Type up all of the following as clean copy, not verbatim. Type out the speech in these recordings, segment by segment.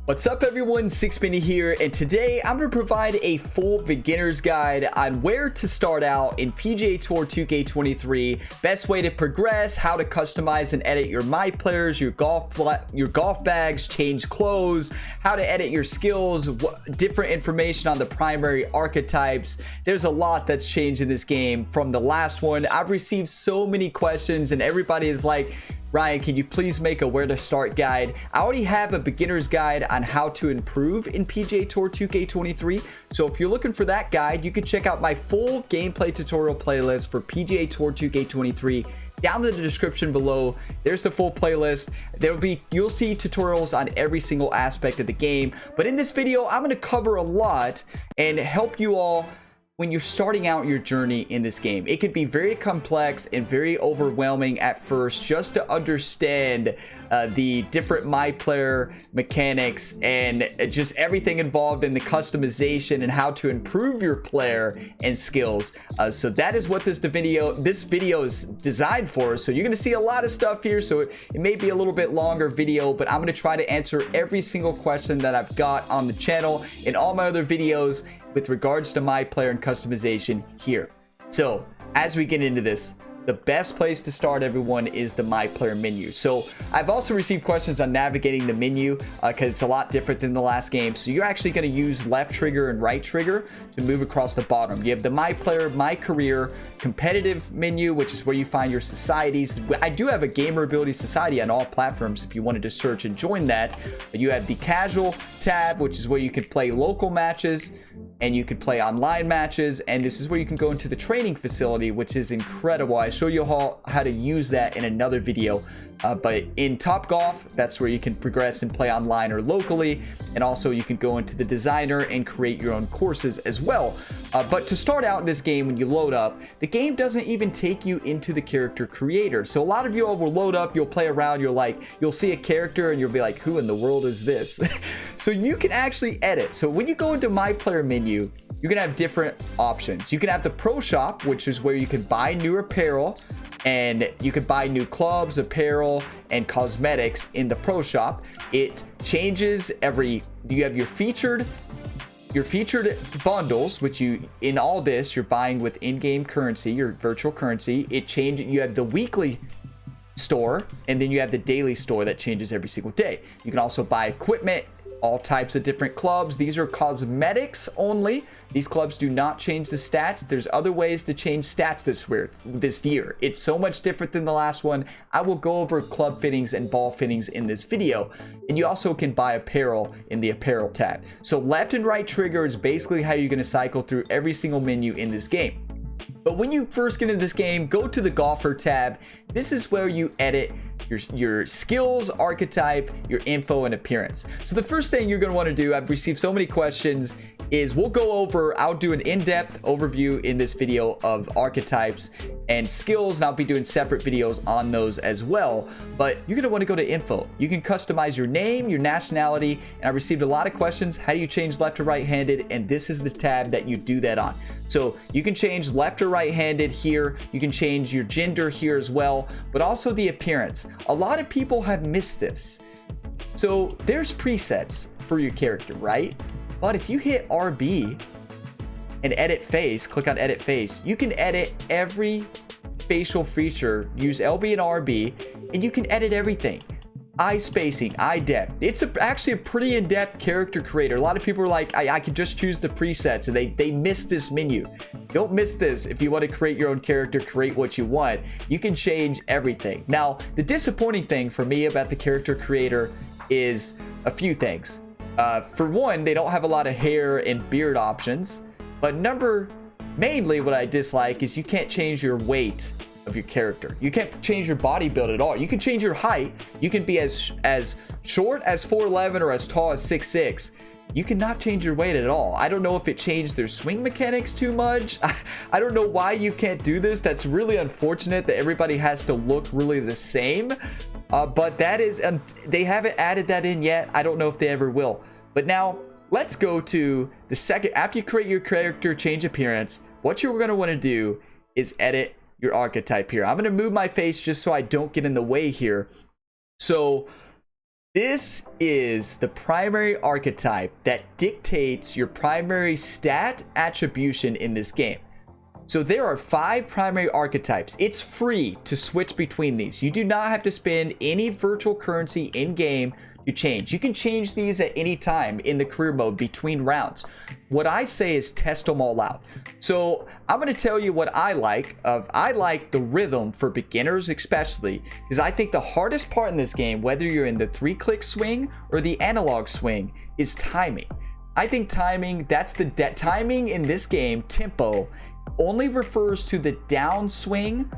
What's up everyone, Sixpenny here, and today I'm going to provide a full beginner's guide on where to start out in PGA Tour 2K23, best way to progress, how to customize and edit your My Players, your golf bags, change clothes, how to edit your skills, different information on the primary archetypes. There's a lot that's changed in this game from the last one. I've received so many questions and everybody is like, Ryan, can you please make a where to start guide? I already have a beginner's guide on how to improve in PGA Tour 2K23. So if you're looking for that guide, you can check out my full gameplay tutorial playlist for PGA Tour 2K23 down in the description below. There's the full playlist. You'll see tutorials on every single aspect of the game. But in this video, I'm going to cover a lot and help you all when you're starting out your journey in this game. It could be very complex and very overwhelming at first just to understand the different My Player mechanics and just everything involved in the customization and how to improve your player and skills. So that is what this video is designed for. So you're going to see a lot of stuff here, so it may be a little bit longer video, but I'm going to try to answer every single question that I've got on the channel and all my other videos with regards to My Player and customization here. So as we get into this, the best place to start, everyone, is the My Player menu. So I've also received questions on navigating the menu because it's a lot different than the last game. So you're actually going to use left trigger and right trigger to move across the bottom. You have the My Player, My Career, competitive menu, which is where you find your societies. I do have a gamer ability society on all platforms if you wanted to search and join that. You have the casual tab, which is where you can play local matches and you can play online matches, and this is where you can go into the training facility, which is incredible. I show you all how to use that in another video. But in Top Golf, that's where you can progress and play online or locally, and also you can go into the designer and create your own courses as well. But to start out in this game, when you load up, the game doesn't even take you into the character creator. So a lot of you all will load up, you'll play around, you'll see a character and you'll be like, who in the world is this? So you can actually edit. So when you go into My Player menu, you can have different options. You can have the Pro Shop, which is where you can buy new apparel, and you can buy new clubs, apparel, and cosmetics in the Pro Shop. It changes you have your featured bundles, which in all this you're buying with in-game currency, your virtual currency. You have the weekly store, and then you have the daily store that changes every single day. You can also buy equipment, all types of different clubs. These are cosmetics only. These clubs do not change the stats. There's other ways to change stats this year. It's so much different than the last one. I will go over club fittings and ball fittings in this video. And you also can buy apparel in the apparel tab. So left and right trigger is basically how you're going to cycle through every single menu in this game. But when you first get into this game, go to the golfer tab. This is where you edit your skills, archetype, your info, and appearance. So the first thing you're going to want to do, I've received so many questions, is I'll do an in-depth overview in this video of archetypes and skills, and I'll be doing separate videos on those as well. But you're going to want to go to info. You can customize your name, your nationality, and I received a lot of questions. How do you change left to right-handed? And this is the tab that you do that on. So you can change left or right-handed here. You can change your gender here as well, but also the appearance. A lot of people have missed this. So there's presets for your character, right? But if you hit RB and edit face, click on edit face, you can edit every facial feature. Use LB and RB, and you can edit everything. Eye spacing, eye depth. It's actually a pretty in-depth character creator. A lot of people are like, I could just choose the presets, and they miss this menu. Don't miss this. If you want to create your own character, create what you want, you can change everything. Now, the disappointing thing for me about the character creator is a few things. For one, they don't have a lot of hair and beard options. But mainly what I dislike is you can't change your weight of your character. You can't change your body build at all. You can change your height. You can be as short as 4'11" or as tall as 6'6". You cannot change your weight at all. I don't know if it changed their swing mechanics too much. I don't know why you can't do this. That's really unfortunate that everybody has to look really the same. But that is, they haven't added that in yet. I don't know if they ever will. But now let's go to the second. After you create your character, change appearance, what you're going to want to do is edit your archetype here. I'm going to move my face just so I don't get in the way here. So this is the primary archetype that dictates your primary stat attribution in this game. So there are 5 primary archetypes. It's free to switch between these. You do not have to spend any virtual currency in game to change. You can change these at any time in the career mode between rounds. What I say is test them all out. So I'm going to tell you what I like. I like the rhythm for beginners especially, because I think the hardest part in this game, whether you're in the 3-click swing or the analog swing, is timing. I think timing, that's the timing in this game, tempo, only refers to the downswing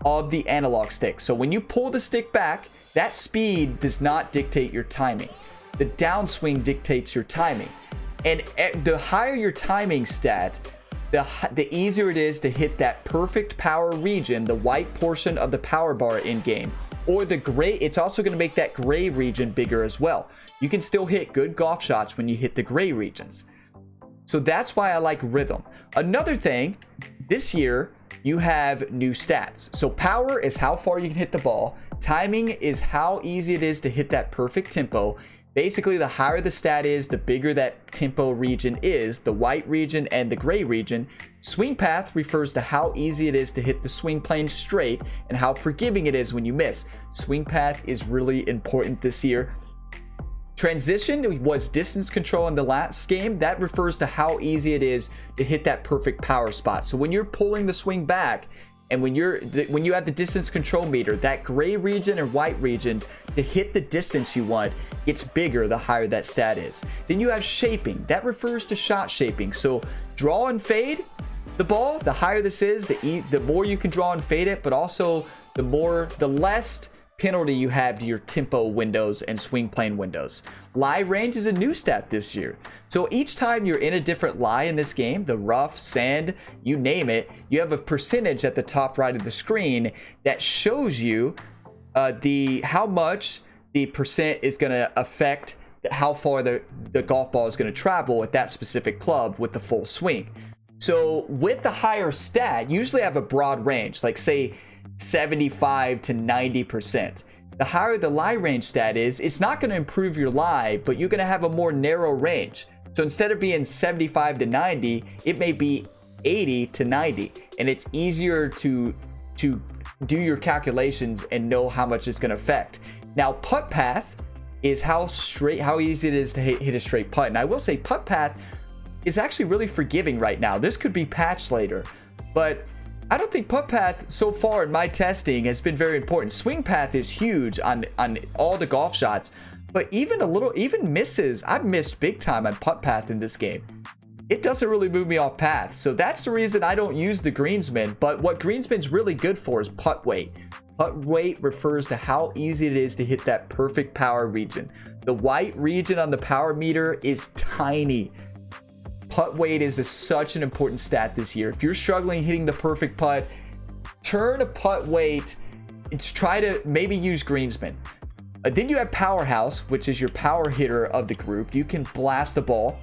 of the analog stick. So when you pull the stick back, that speed does not dictate your timing. The downswing dictates your timing. And the higher your timing stat, the easier it is to hit that perfect power region, the white portion of the power bar in game, or the gray. It's also going to make that gray region bigger as well. You can still hit good golf shots when you hit the gray regions. So that's why I like rhythm. Another thing, this year you have new stats. So power is how far you can hit the ball. Timing is how easy it is to hit that perfect tempo. Basically, the higher the stat is, the bigger that tempo region is, the white region and the gray region. Swing path refers to how easy it is to hit the swing plane straight and how forgiving it is when you miss. Swing path is really important this year. Transition was distance control in the last game. That refers to how easy it is to hit that perfect power spot. So when you're pulling the swing back and when you have the distance control meter, that gray region and white region, to hit the distance you want, gets bigger the higher that stat is. Then you have shaping. That refers to shot shaping. So draw and fade the ball, the higher this is, the more you can draw and fade it, but also the less penalty you have to your tempo windows and swing plane windows. Lie range is a new stat this year. So each time you're in a different lie in this game, the rough, sand, you name it, you have a percentage at the top right of the screen that shows you how much the percent is going to affect how far the golf ball is going to travel with that specific club with the full swing. So with the higher stat, usually I have a broad range, like say 75 to 90%. The higher the lie range stat is, it's not going to improve your lie, but you're going to have a more narrow range. So instead of being 75 to 90, it may be 80 to 90, and it's easier to do your calculations and know how much it's going to affect. Now, putt path is how easy it is to hit a straight putt. And I will say putt path is actually really forgiving right now. This could be patched later, but I don't think putt path so far in my testing has been very important. Swing path is huge on all the golf shots, but even misses, I've missed big time on putt path in this game. It doesn't really move me off path. So that's the reason I don't use the greensman. But what greensman's really good for is putt weight. Putt weight refers to how easy it is to hit that perfect power region. The white region on the power meter is tiny. Putt weight is such an important stat this year. If you're struggling hitting the perfect putt, turn a putt weight and try to maybe use greensman. Then you have powerhouse, which is your power hitter of the group. You can blast the ball,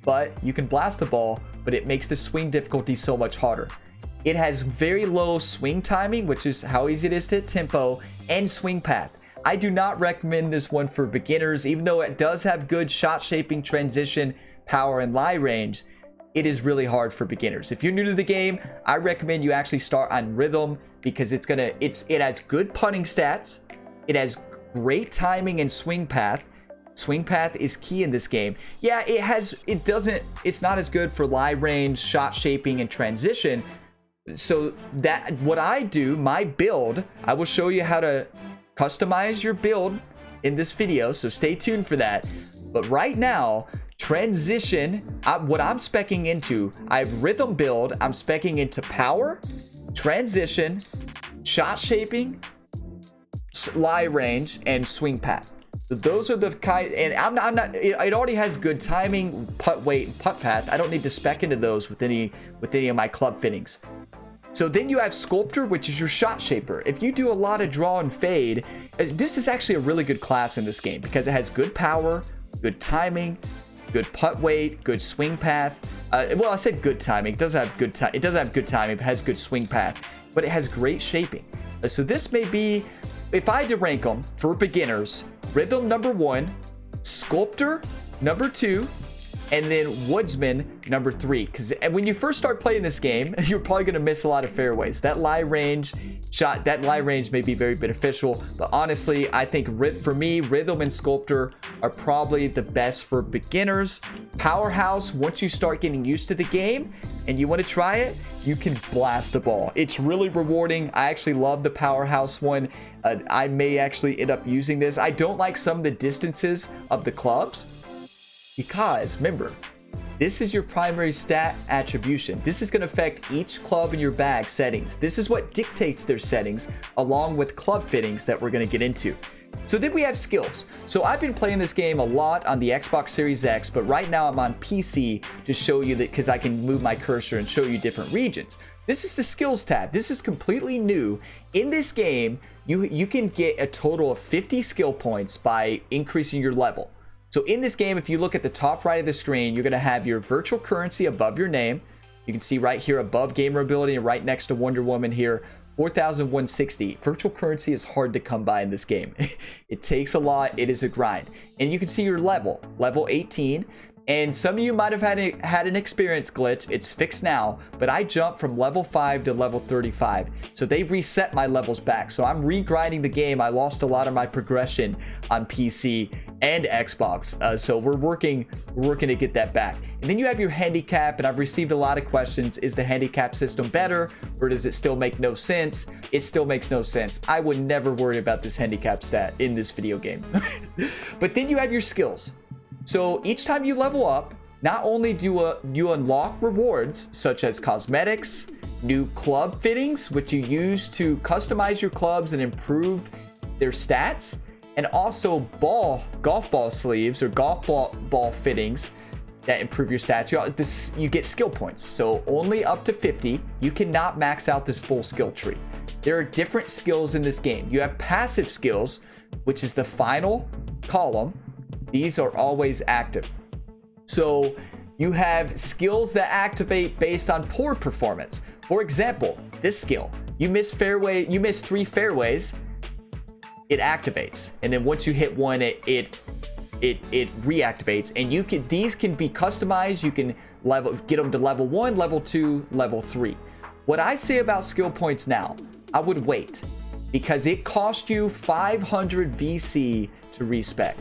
but it makes the swing difficulty so much harder. It has very low swing timing, which is how easy it is to hit tempo, and swing path. I do not recommend this one for beginners, even though it does have good shot shaping, transition, power, and lie range. It is really hard for beginners. If you're new to the game, I recommend you actually start on rhythm, because it has good putting stats. It has great timing and swing path. Swing path is key in this game. Yeah, it's not as good for lie range, shot shaping, and transition. So what I do, my build, I will show you how to customize your build in this video, so stay tuned for that. But right now, transition, what I'm speccing into, I have rhythm build, I'm speccing into power, transition, shot shaping, lie range, and swing path. So those are the kind, and I'm not, it already has good timing, putt weight, and putt path. I don't need to spec into those with any of my club fittings. So then you have sculptor, which is your shot shaper. If you do a lot of draw and fade, this is actually a really good class in this game because it has good power, good timing, good putt weight, good swing path. Well, I said good timing. It doesn't have good timing, but it has good swing path. but it has great shaping. So this may be, if I had to rank them for beginners, Rhythm number 1, Sculptor number 2, and then Woodsman number 3. Because when you first start playing this game, you're probably going to miss a lot of fairways. That lie range may be very beneficial, but honestly, I think for me, Rhythm and Sculptor are probably the best for beginners. Powerhouse, once you start getting used to the game and you want to try it, you can blast the ball. It's really rewarding. I actually love the Powerhouse one. I may actually end up using this. I don't like some of the distances of the clubs, because remember, this is your primary stat attribution. This is going to affect each club in your bag settings. This is what dictates their settings, along with club fittings that we're going to get into. So then we have skills. So I've been playing this game a lot on the Xbox Series X, but right now I'm on PC to show you that, because I can move my cursor and show you different regions. This is the skills tab. This is completely new. In this game, you can get a total of 50 skill points by increasing your level. So in this game, if you look at the top right of the screen, you're going to have your virtual currency above your name. You can see right here above gamer ability and right next to Wonder Woman here, 4,160. Virtual currency is hard to come by in this game. It takes a lot. It is a grind. And you can see your level 18. And some of you might have had an experience glitch. It's fixed now, but I jumped from level 5 to level 35. So they've reset my levels back. So I'm re-grinding the game. I lost a lot of my progression on PC and Xbox. So we're working to get that back. And then you have your handicap, and I've received a lot of questions. Is the handicap system better, or does it still make no sense? It still makes no sense. I would never worry about this handicap stat in this video game. But then you have your skills. So each time you level up, not only do you unlock rewards such as cosmetics, new club fittings, which you use to customize your clubs and improve their stats, and also golf ball sleeves or golf ball fittings that improve your stats. You get skill points. So only up to 50. You cannot max out this full skill tree. There are different skills in this game. You have passive skills, which is the final column. These are always active. So you have skills that activate based on poor performance. For example, this skill, you miss 3 fairways, it activates. And then once you hit one, it reactivates. And these can be customized. You can get them to level 1, level 2, level 3. What I say about skill points now, I would wait, because it costs you 500 VC to respec.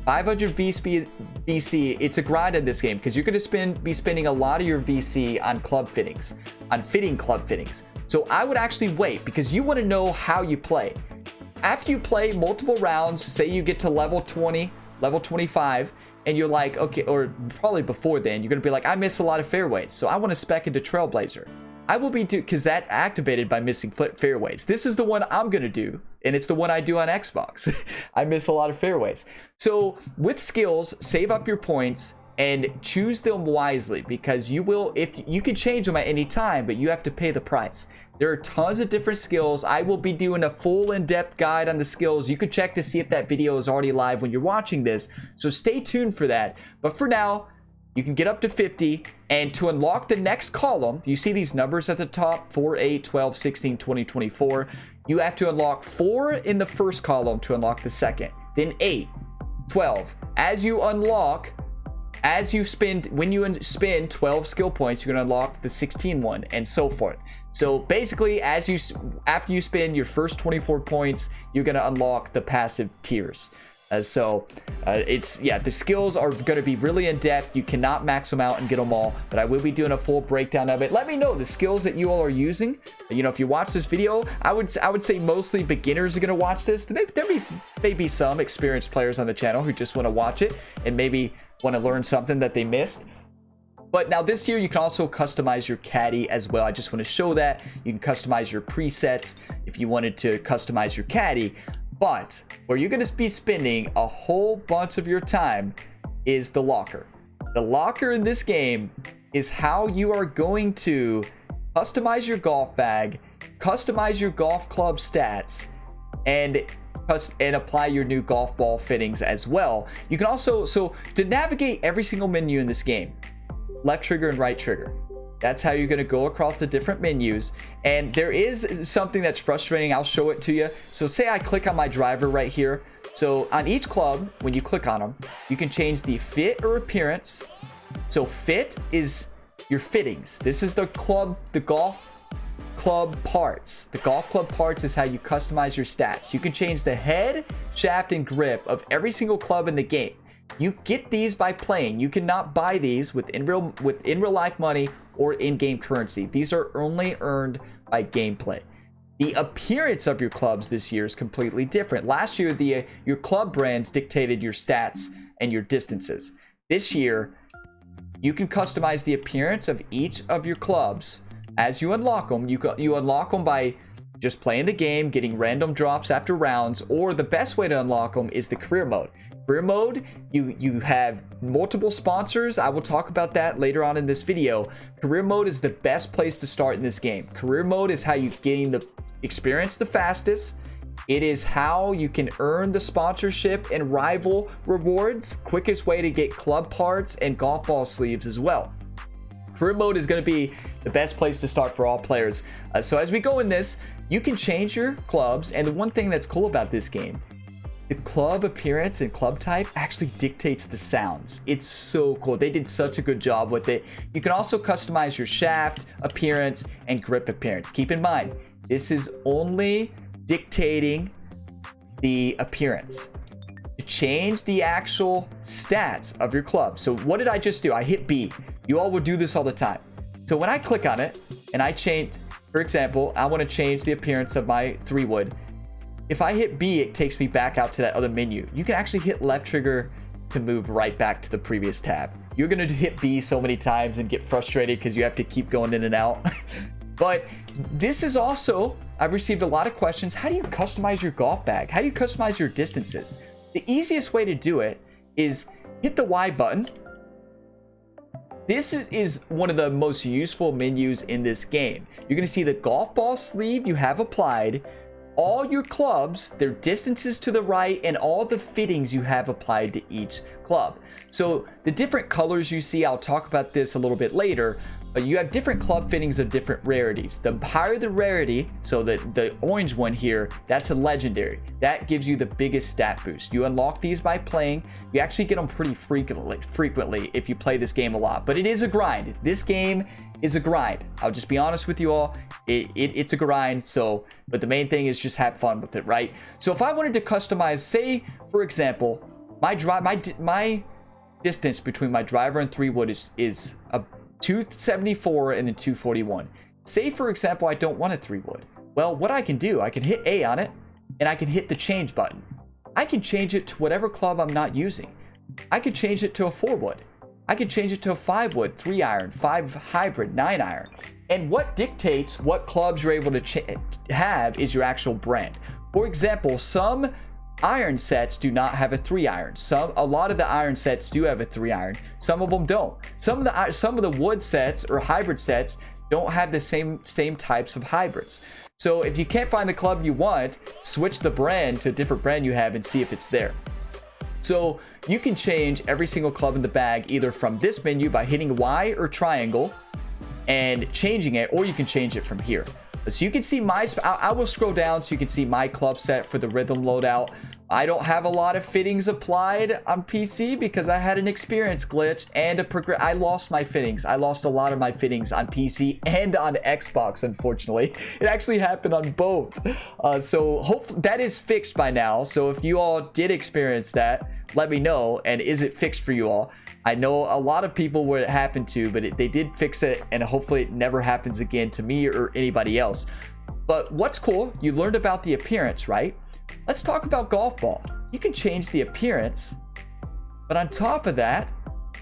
500 VC, it's a grind in this game, because you're going to be spending a lot of your VC on club fittings, on fitting club fittings. So I would actually wait, because you want to know how you play. After you play multiple rounds, say you get to level 20, level 25, and you're like, okay, or probably before then, you're going to be like, I miss a lot of fairways, so I want to spec into Trailblazer. I will be because that activated by missing fairways. This is the one I'm going to do, and it's the one I do on Xbox. I miss a lot of fairways. So with skills, save up your points and choose them wisely, because you can change them at any time, but you have to pay the price. There are tons of different skills. I will be doing a full in-depth guide on the skills. You can check to see if that video is already live when you're watching this. So stay tuned for that. But for now, you can get up to 50, and to unlock the next column, you see these numbers at the top, 4, 8, 12, 16, 20, 24. You have to unlock 4 in the first column to unlock the second, then 8, 12. When you spend 12 skill points, you're going to unlock the 16 one, and so forth. So basically, after you spend your first 24 points, you're going to unlock the passive tiers. The skills are going to be really in depth. You cannot max them out and get them all, but I will be doing a full breakdown of it. Let me know the skills that you all are using. You know, if you watch this video, I would say mostly beginners are going to watch this. There may be some experienced players on the channel who just want to watch it and maybe want to learn something that they missed. But now this year, you can also customize your caddy as well. I just want to show that. You can customize your presets if you wanted to customize your caddy. But where you're going to be spending a whole bunch of your time is the locker. The locker in this game is how you are going to customize your golf bag, customize your golf club stats, and apply your new golf ball fittings as well. You can also, so to navigate every single menu in this game, left trigger and right trigger. That's how you're going to go across the different menus. And there is something that's frustrating. I'll show it to you. So say I click on my driver right here. So on each club, when you click on them, you can change the fit or appearance. So fit is your fittings. This is the golf club parts. The golf club parts is how you customize your stats. You can change the head, shaft, and grip of every single club in the game. You get these by playing. You cannot buy these with in real life money or in-game currency. These are only earned by gameplay. The appearance of your clubs this year is completely different. Last year, your club brands dictated your stats and your distances. This year, you can customize the appearance of each of your clubs as you unlock them. You unlock them by just playing the game, getting random drops after rounds, or the best way to unlock them is the career mode. Career mode, you have multiple sponsors. I will talk about that later on in this video. Career mode is the best place to start in this game. Career mode is how you gain the experience the fastest. It is how you can earn the sponsorship and rival rewards. Quickest way to get club parts and golf ball sleeves as well. Career mode is going to be the best place to start for all players. So as we go in this, you can change your clubs. And the one thing that's cool about this game, the club appearance and club type actually dictates the sounds. It's so cool. They did such a good job with it. You can also customize your shaft appearance and grip appearance. Keep in mind, this is only dictating the appearance. To change the actual stats of your club. So what did I just do? I hit B. You all would do this all the time. So when I click on it and I change, for example, I want to change the appearance of my 3-wood. If I hit B, it takes me back out to that other menu. You can actually hit left trigger to move right back to the previous tab. You're going to hit B so many times and get frustrated because you have to keep going in and out. But this is also, I've received a lot of questions. How do you customize your golf bag? How do you customize your distances? The easiest way to do it is hit the Y button. This is one of the most useful menus in this game. You're going to see the golf ball sleeve you have applied, all your clubs, their distances to the right, and all the fittings you have applied to each club. So the different colors you see, I'll talk about this a little bit later, but you have different club fittings of different rarities. The higher the rarity, so the orange one here, that's a legendary. That gives you the biggest stat boost. You unlock these by playing. You actually get them pretty frequently if you play this game a lot, but it is a grind. This game is a grind. I'll just be honest with you all. It's a grind. So, but the main thing is just have fun with it, right? So if I wanted to customize, say for example, my distance between my driver and 3-wood is a 274 and then 241. Say for example, I don't want a 3-wood. Well, what I can do, I can hit A on it and I can hit the change button. I can change it to whatever club I'm not using. I could change it to a 4-wood. I could change it to a 5-wood, 3-iron, 5 hybrid, 9-iron. And what dictates what clubs you're able to have is your actual brand. For example, some iron sets do not have a 3-iron. A lot of the iron sets do have a 3-iron. Some of them don't. Some of the wood sets or hybrid sets don't have the same types of hybrids. So if you can't find the club you want, switch the brand to a different brand you have and see if it's there. So you can change every single club in the bag either from this menu by hitting Y or triangle and changing it, or you can change it from here. So you can see I will scroll down so you can see my club set for the rhythm loadout. I don't have a lot of fittings applied on PC because I had an experience glitch and I lost my fittings. I lost a lot of my fittings on PC and on Xbox, unfortunately. It actually happened on both. So hopefully that is fixed by now. So if you all did experience that, let me know. And is it fixed for you all? I know a lot of people where it happened to, but they did fix it, and hopefully it never happens again to me or anybody else. But what's cool, you learned about the appearance, right? Let's talk about golf ball. You can change the appearance, but on top of that,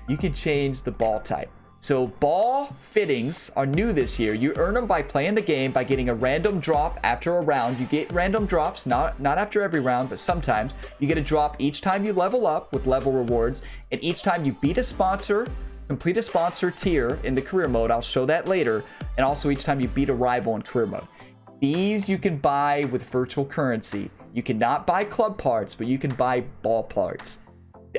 you can change the ball type. So ball fittings are new this year. You earn them by playing the game, by getting a random drop after a round. You get random drops, not after every round, but sometimes. You get a drop each time you level up with level rewards, and each time you beat a sponsor, complete a sponsor tier in the career mode. I'll show that later. And also each time you beat a rival in career mode. These you can buy with virtual currency. You cannot buy club parts, but you can buy ball parts.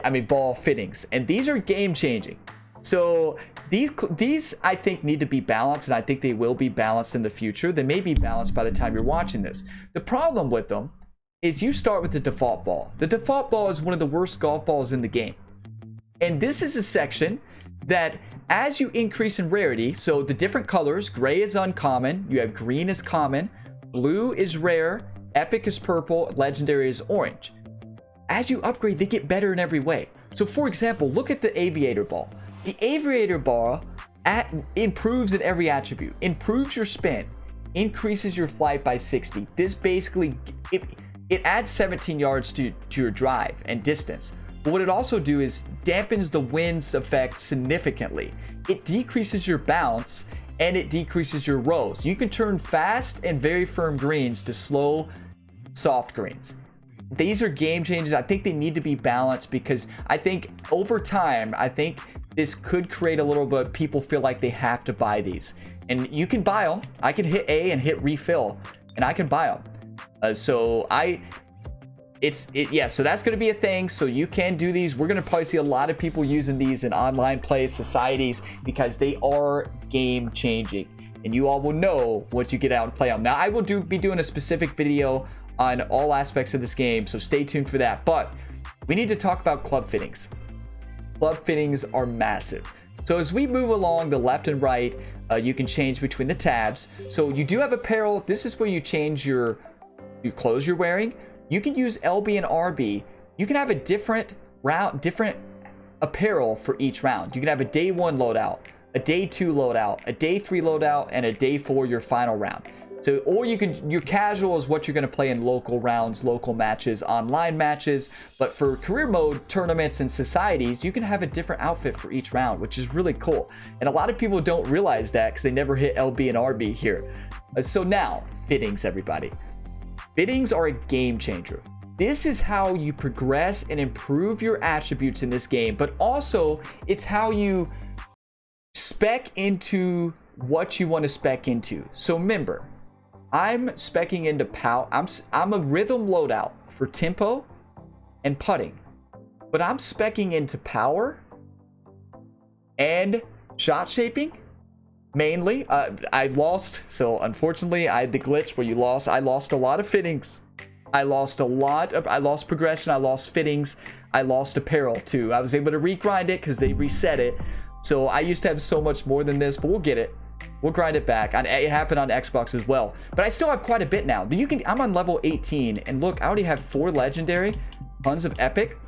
I mean, ball fittings. And these are game changing. So these I think need to be balanced, and I think they will be balanced in the future. They may be balanced by the time you're watching this. The problem with them is you start with the default ball. The default ball is one of the worst golf balls in the game. And this is a section that as you increase in rarity, so the different colors, gray is uncommon, you have green is common, blue is rare, epic is purple, legendary is orange. As you upgrade, they get better in every way. So for example, look at the aviator ball. The aviator ball improves in every attribute, improves your spin, increases your flight by 60. This basically, it adds 17 yards to your drive and distance. But what it also do is dampens the wind's effect significantly. It decreases your bounce and it decreases your rolls. You can turn fast and very firm greens to slow, soft greens. These are game changers. I think they need to be balanced because I think over time, I think this could create a little bit, people feel like they have to buy these. And you can buy them. I can hit A and hit refill and I can buy them. So that's going to be a thing. So you can do these. We're going to probably see a lot of people using these in online play societies because they are game changing and you all will know what you get out and play on. Now I will be doing a specific video on all aspects of this game, so stay tuned for that. But we need to talk about club fittings. Club fittings are massive. So as we move along the left and right, you can change between the tabs. So you do have apparel. This is where you change your clothes you're wearing. You can use LB and RB. You can have a different apparel for each round. You can have a day 1 loadout, a day 2 loadout, a day 3 loadout, and a day 4 your final round. So, or your casual is what you're going to play in local rounds, local matches, online matches. But for career mode, tournaments, and societies, you can have a different outfit for each round, which is really cool. And a lot of people don't realize that because they never hit LB and RB here. So now, fittings, everybody. Fittings are a game changer. This is how you progress and improve your attributes in this game, but also it's how you spec into what you want to spec into. So remember, I'm specking into power. I'm a rhythm loadout for tempo and putting, but I'm specking into power and shot shaping mainly. I lost, so unfortunately I had the glitch where I lost a lot of fittings. I lost progression, I lost fittings, I lost apparel too. I was able to regrind it because they reset it. So I used to have so much more than this, but we'll get it. We'll grind it back. It happened on Xbox as well, but I still have quite a bit now. I'm on level 18 and look, I already have 4 legendary, tons of epic.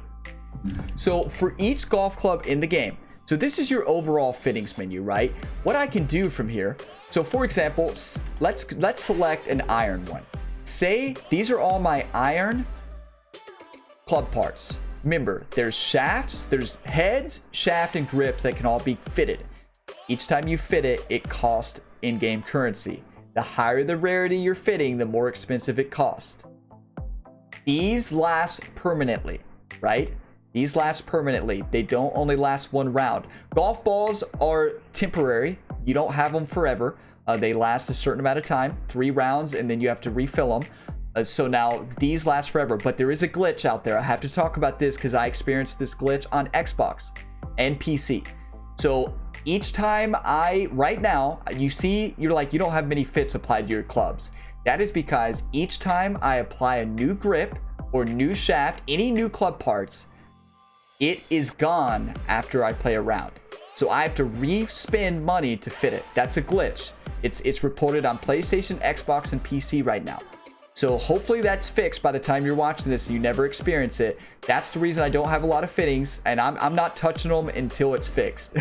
So for each golf club in the game, so this is your overall fittings menu, right? What I can do from here, so for example, let's select an iron one. Say these are all my iron club parts. Remember, there's shafts, there's heads, shaft, and grips that can all be fitted. Each time you fit it, it costs in-game currency. The higher the rarity you're fitting, the more expensive it costs. These last permanently, right? These last permanently. They don't only last 1 round. Golf balls are temporary. You don't have them forever. They last a certain amount of time, 3 rounds, and then you have to refill them. So now these last forever, but there is a glitch out there. I have to talk about this because I experienced this glitch on Xbox and PC. So each time right now, you're like, you don't have many fits applied to your clubs. That is because each time I apply a new grip or new shaft, any new club parts, it is gone after I play a round. So I have to re-spend money to fit it. That's a glitch. It's reported on PlayStation, Xbox, and PC right now. So hopefully that's fixed by the time you're watching this and you never experience it. That's the reason I don't have a lot of fittings, and I'm not touching them until it's fixed.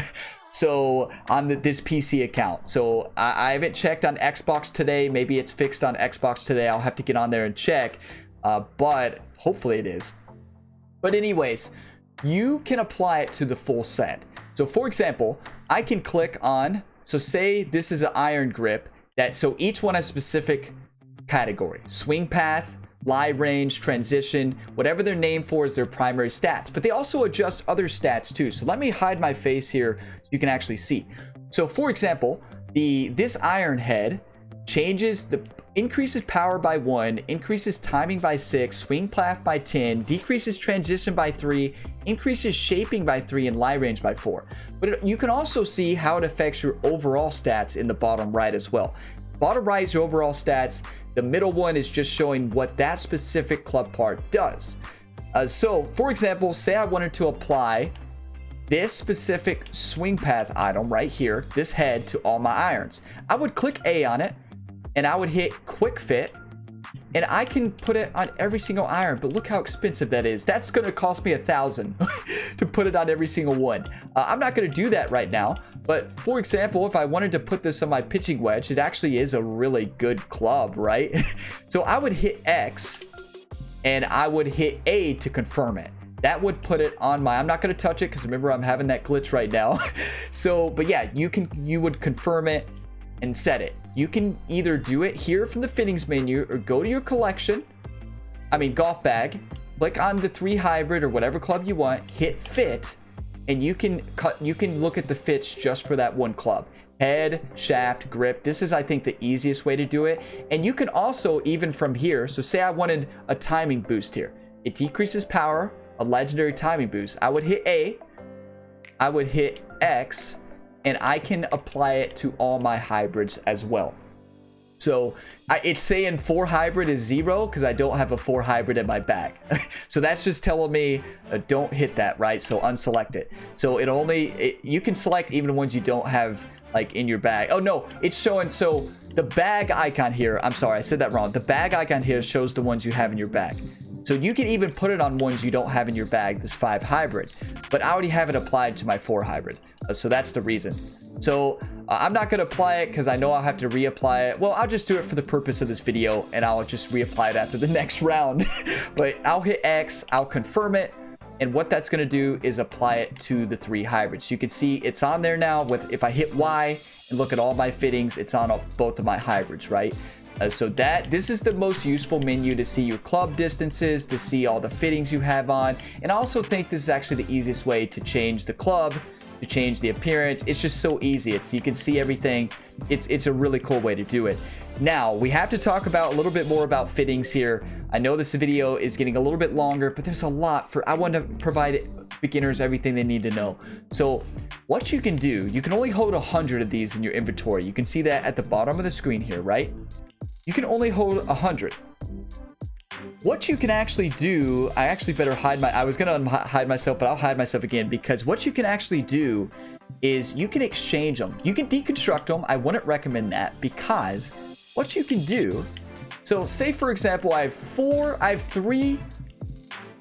So on this PC account. So I haven't checked on Xbox today. Maybe it's fixed on Xbox today. I'll have to get on there and check. But hopefully it is. But anyways, you can apply it to the full set. So for example, I can click on, so say this is an iron grip, so each one has specific category: swing path, lie range, transition, whatever they're named for is their primary stats. But they also adjust other stats too. So let me hide my face here so you can actually see. So for example, this iron head changes increases power by 1, increases timing by 6, swing path by 10, decreases transition by 3, increases shaping by 3, and lie range by 4. But you can also see how it affects your overall stats in the bottom right as well. Bottom right is your overall stats. The middle one is just showing what that specific club part does. So for example, say I wanted to apply this specific swing path item right here, this head, to all my irons. I would click A on it and I would hit quick fit, and I can put it on every single iron. But look how expensive that is. That's going to cost me $1,000 to put it on every single one. I'm not going to do that right now. But for example, if I wanted to put this on my pitching wedge, it actually is a really good club, right? So I would hit X and I would hit A to confirm it. That would put it on my, I'm not going to touch it because remember I'm having that glitch right now. So, but yeah, you would confirm it and set it. You can either do it here from the fittings menu or go to your collection, golf bag, click on the 3 hybrid or whatever club you want, hit fit, and you can look at the fits just for that one club. Head, shaft, grip. This is, I think, the easiest way to do it. And you can also, even from here, so say I wanted a timing boost here. It decreases power, a legendary timing boost. I would hit A, I would hit X, and I can apply it to all my hybrids as well. So it's saying 4 hybrid is 0 because I don't have a 4 hybrid in my bag. So that's just telling me don't hit that, right? So unselect it. So you can select even the ones you don't have like in your bag. Oh no, it's showing, so the bag icon here, I'm sorry, I said that wrong. The bag icon here shows the ones you have in your bag. So you can even put it on ones you don't have in your bag, this 5 hybrid, but I already have it applied to my 4 hybrid. So that's the reason. So I'm not going to apply it because I know I'll have to reapply it. Well, I'll just do it for the purpose of this video and I'll just reapply it after the next round. But I'll hit X, I'll confirm it. And what that's going to do is apply it to the 3 hybrids. You can see it's on there now. If I hit Y and look at all my fittings, it's on both of my hybrids, right? So this is the most useful menu to see your club distances, to see all the fittings you have on. And I also think this is actually the easiest way to change the club, to change the appearance. It's just so easy. You can see everything. It's a really cool way to do it. Now we have to talk about a little bit more about fittings here. I know this video is getting a little bit longer, but there's a lot I want to provide beginners everything they need to know. So what you can do, you can only hold 100 of these in your inventory. You can see that at the bottom of the screen here, right? You can only hold 100. What you can actually do, I actually better hide I was going to hide myself, but I'll hide myself again, because what you can actually do is you can exchange them. You can deconstruct them. I wouldn't recommend that, because what you can do, so say for example, I have 3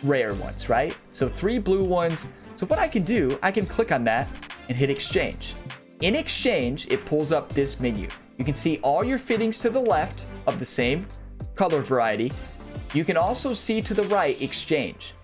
rare ones, right? So 3 blue ones. So what I can do, I can click on that and hit exchange. In exchange, it pulls up this menu. You can see all your fittings to the left of the same color variety. You can also see to the right exchange.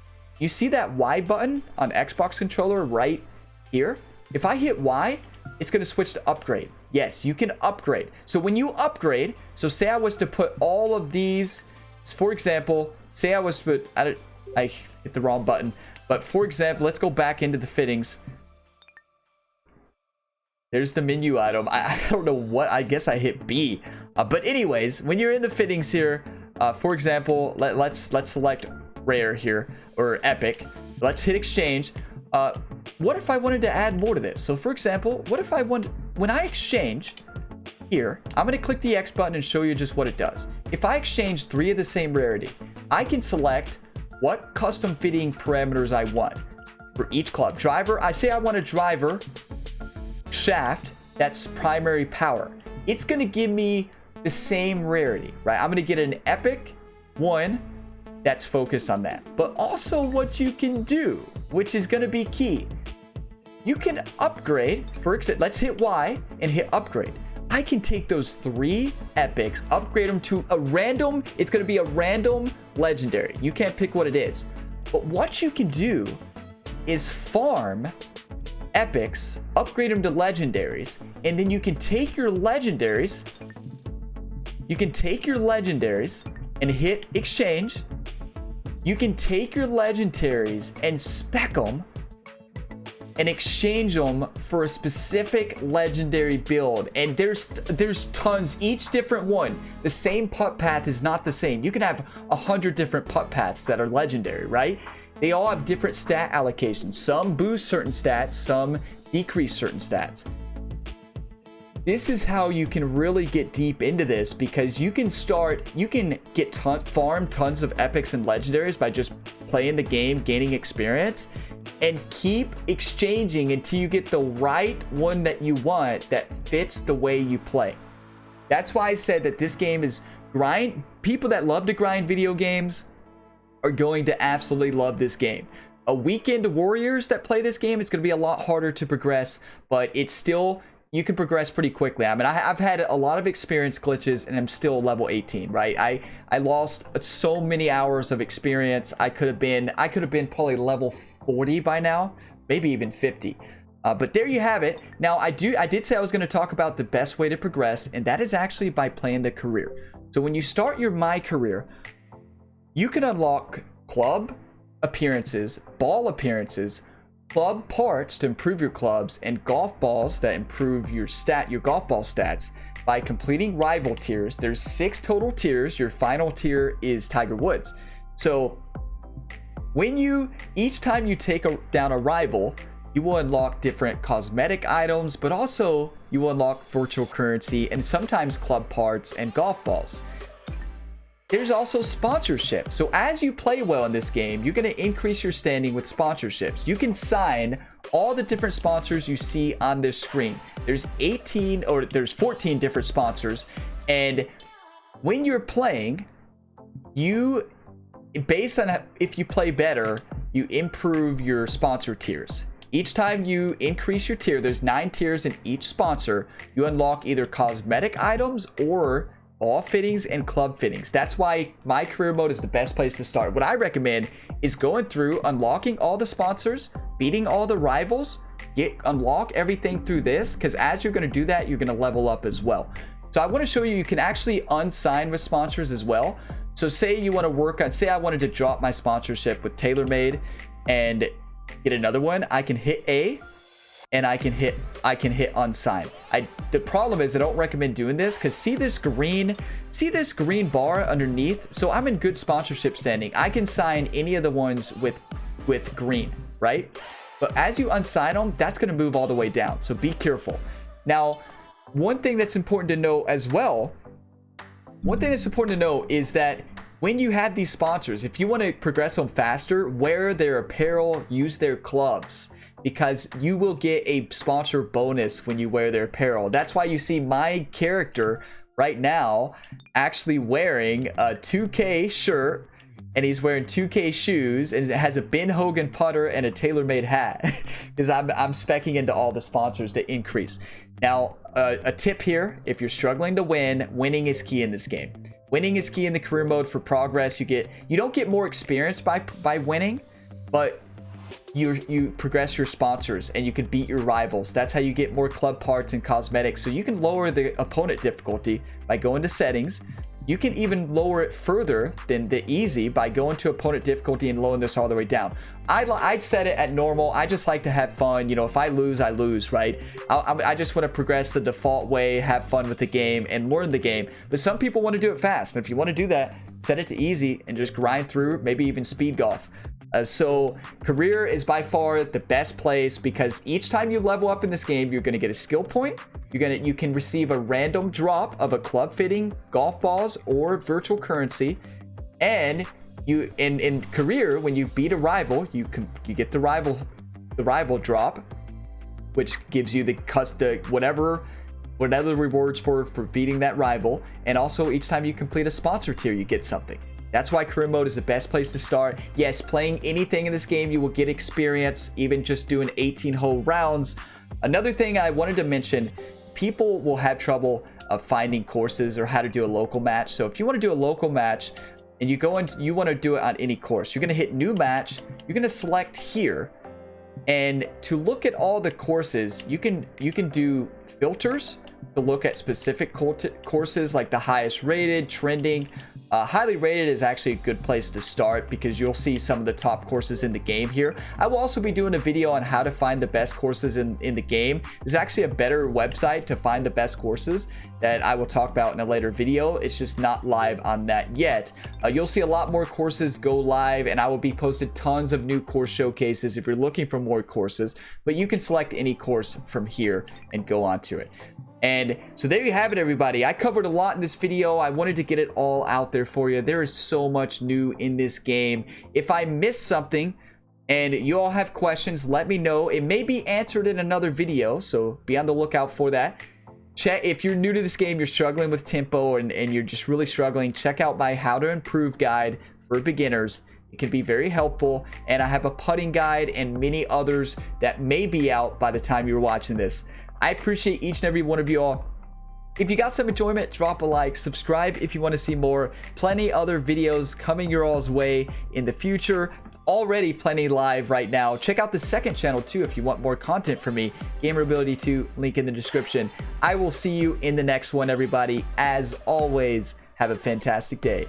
You see that Y button on Xbox controller right here? If I hit Y, it's going to switch to upgrade. Yes, you can upgrade. So when you upgrade, so say I was to put all of these, for example, say I was to put, I hit the wrong button, but for example, let's go back into the fittings. There's the menu item. I don't know what, I guess I hit B. But anyways, when you're in the fittings here, for example, let's select rare here, or epic. Let's hit exchange. What if I wanted to add more to this? So for example, what if when I exchange here, I'm going to click the X button and show you just what it does. If I exchange 3 of the same rarity, I can select what custom fitting parameters I want for each club. Driver, I say I want a driver shaft that's primary power. It's going to give me the same rarity, right? I'm going to get an epic one that's focused on that. But also what you can do, which is going to be key, you can upgrade. For example, let's hit Y and hit upgrade. I can take those 3 epics, upgrade them to a random, it's going to be a random legendary. You can't pick what it is. But what you can do is farm epics, upgrade them to legendaries, and then you can take your legendaries, and hit exchange. You can take your legendaries and spec them and exchange them for a specific legendary build. And there's tons, each different one. The same putt path is not the same. You can have 100 different putt paths that are legendary, right? They all have different stat allocations. Some boost certain stats, some decrease certain stats. This is how you can really get deep into this, because you can farm tons of epics and legendaries by just playing the game, gaining experience, and keep exchanging until you get the right one that you want that fits the way you play. That's why I said that this game is grind. People that love to grind video games are going to absolutely love this game. A weekend warriors that play this game, it's going to be a lot harder to progress, but it's still, you can progress pretty quickly. I mean, I've had a lot of experience glitches and I'm still level 18, right? I lost so many hours of experience. I could have been probably level 40 by now, maybe even 50. But there you have it. Now, I did say I was going to talk about the best way to progress, and that is actually by playing the career. So when you start your My Career, you can unlock club appearances, ball appearances, club parts to improve your clubs, and golf balls that improve your golf ball stats by completing rival tiers. There's 6 total tiers. Your final tier is Tiger Woods. So each time you take down a rival, you will unlock different cosmetic items, but also you will unlock virtual currency and sometimes club parts and golf balls. There's also sponsorship. So as you play well in this game, you're going to increase your standing with sponsorships. You can sign all the different sponsors you see on this screen. There's 14 different sponsors. And when you're playing, based on if you play better, you improve your sponsor tiers. Each time you increase your tier, there's 9 tiers in each sponsor, you unlock either cosmetic items or ball fittings and club fittings. That's why My Career mode is the best place to start. What I recommend is going through, unlocking all the sponsors, beating all the rivals, unlock everything through this, because as you're going to do that, you're going to level up as well. So I want to show you can actually unsign with sponsors as well. So say you want to work on, say I wanted to drop my sponsorship with TaylorMade and get another one, I can hit A and I can hit unsign. The problem is I don't recommend doing this, because see this green bar underneath? So I'm in good sponsorship standing. I can sign any of the ones with green, right? But as you unsign them, that's going to move all the way down. So be careful. Now, one thing that's important to know as well, is that when you have these sponsors, if you want to progress them faster, wear their apparel, use their clubs, because you will get a sponsor bonus when you wear their apparel. That's why you see my character right now actually wearing a 2K shirt, and he's wearing 2K shoes, and it has a Ben Hogan putter and a TaylorMade hat, because I'm speccing into all the sponsors that increase. Now, a tip here, if you're struggling to win, winning is key in this game. Winning is key in the career mode for progress. You don't get more experience by winning, but you progress your sponsors and you can beat your rivals. That's how you get more club parts and cosmetics. So you can lower the opponent difficulty by going to settings. You can even lower it further than the easy by going to opponent difficulty and lowering this all the way down. I'd set it at normal. I just like to have fun. You know, if I lose, I lose, right? I just want to progress the default way, have fun with the game, and learn the game. But some people want to do it fast. And if you want to do that, set it to easy and just grind through, maybe even speed golf. So career is by far the best place, because each time you level up in this game, you're going to get a skill point. You can receive a random drop of a club fitting, golf balls, or virtual currency. And you in career, when you beat a rival, you get the rival drop, which gives you the whatever rewards for beating that rival. And also each time you complete a sponsor tier, you get something. That's why career mode is the best place to start. Yes, playing anything in this game, you will get experience, even just doing 18-hole rounds. Another thing I wanted to mention, people will have trouble finding courses or how to do a local match. So if you want to do a local match and you want to do it on any course, you're going to hit new match. You're going to select here, and to look at all the courses, you can do filters, to look at specific courses, like the highest rated, trending. Highly rated is actually a good place to start because you'll see some of the top courses in the game here. I will also be doing a video on how to find the best courses in the game. There's actually a better website to find the best courses that I will talk about in a later video. It's just not live on that yet. You'll see a lot more courses go live, and I will be posting tons of new course showcases if you're looking for more courses, but you can select any course from here and go on to it. And so there you have it, everybody. I covered a lot in this video. I wanted to get it all out there for you. There is so much new in this game. If I missed something and you all have questions, let me know. It may be answered in another video, so be on the lookout for that. Check if you're new to this game, you're struggling with tempo and you're just really struggling, check out my How to Improve guide for beginners. It can be very helpful, and I have a putting guide and many others that may be out by the time you're watching this. I appreciate each and every one of you all. If you got some enjoyment, drop a like, subscribe if you want to see more. Plenty other videos coming your all's way in the future. Already plenty live right now. Check out the second channel too if you want more content from me. Gamerability 2, link in the description. I will see you in the next one, everybody. As always, have a fantastic day.